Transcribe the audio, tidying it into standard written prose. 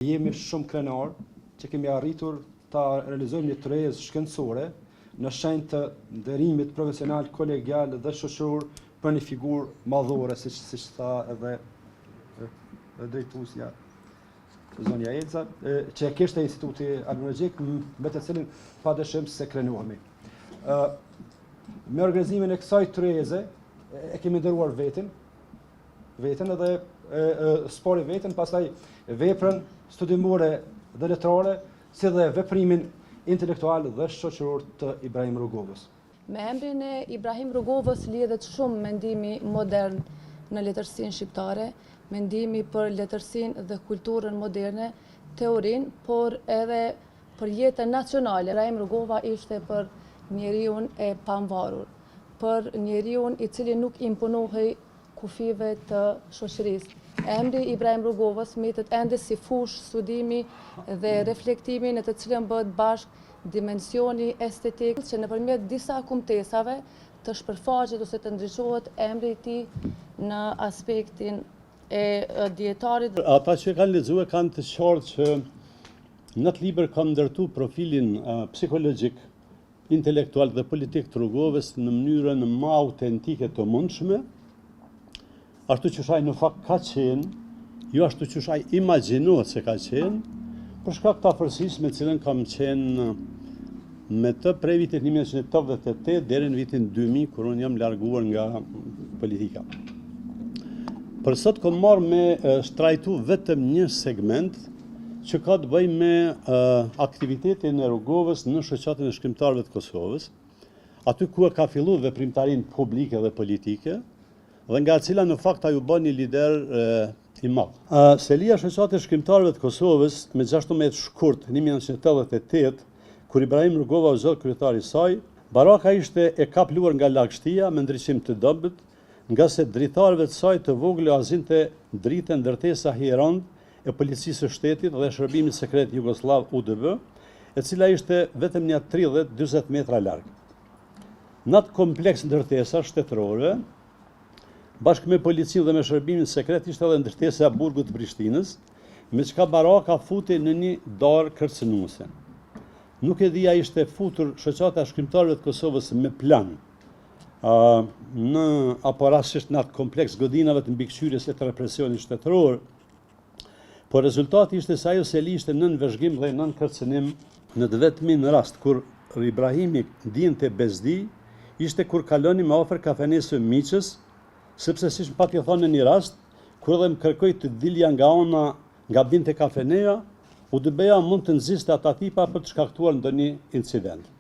Jemi shumë krenar që kemi arritur ta realizojmë një tërhezë shkencore në shenjë të nderimit profesional, kolegial dhe shoqëror për një figurë madhore, siç tha edhe drejtuesja zonja Elza, që e kishte Instituti Arkeologjik, me të cilin padyshim se krenuami. Me organizimin e kësaj tërheze e kemi nderuar veten edhe spori veten, pastaj veprën studimore dhe letrare, si dhe veprimin intelektual dhe shoqëror të Ibrahim Rugovës. Me emrin e Ibrahim Rugovës lidhet shumë mendimi modern në letërsinë shqiptare, mendimi për letërsinë dhe kulturën moderne, teorinë, por edhe për jetën nacionale. Ibrahim Rugova ishte për njeriu e pavarur, për njeriu i cili nuk imponohej kufive të shoqërisë. Emri Ibrahim Rugovës mbetet ende si fushë studimi dhe reflektimi në të cilën bëhet bashkë dimensioni estetik, që nëpërmjet disa kumtesave të shpërfaqet ose të ndriçohet emri i tij në aspektin e dietarit. Ata që kanë lexuar kanë të qartë që në atë libër kanë ndërtuar profilin psikologjik, intelektual dhe politik të Rugovës në mënyrën më autentike të mundshme, ashtu që shaj në fakt ka qenë, jo ashtu që shaj imagjinohet se ka qenë, për shkak të afërsisë me cilën kam qenë me të prej vitit 1988 deri në vitin 2000, kur unë jam larguar nga politika. Për sot kam marrë me shtrajtu vetëm një segment që ka të bëjë me aktivitetin e Rugovës në shoqatën e shkrimtarëve të Kosovës, aty ku e ka filluar veprimtarinë publike dhe politike, dhe nga cila në fakt ajo bën një lider i madh. Selia e shoqatës shkrimtarëve të Kosovës me 16 shkurt 1988, kur Ibrahim Rugova u zë kryetari i saj, baraka ishte e kapluar nga lagështia me ndriçim të dobët, nga se dritarëve të saj të vogël azinte dritën ndërtesa hierond e policisë së shtetit dhe shërbimit sekret Jugosllav UDB, e cila ishte vetëm një 30-40 metra larg. Në atë kompleks ndërtesa shtetërore, bashkë me policinë dhe me shërbimin sekret, ishte edhe ndërtesa e burgut të Prishtinës, me çka baraka futi në një darë kërcënuese. Nuk e dhja ishte futur shoqata e shkrimtarëve të Kosovës me plan, apo rastësisht në atë kompleks godinave të mbikëqyrjes së represionit shtetëror, por rezultati ishte se ajo seli ishte nën vëzhgim dhe nën kërcënim. Në të vetmin rast kur Ibrahimi ndjente bezdi, ishte kur kaloni më afër kafenesë Miqës, sepse siç pati thonë në një rast, kur edhe më kërkoi të dilja nga ona nga binte kafeneja, UDB-ja mund të nxiste ata tipa për të shkaktuar ndonjë incident.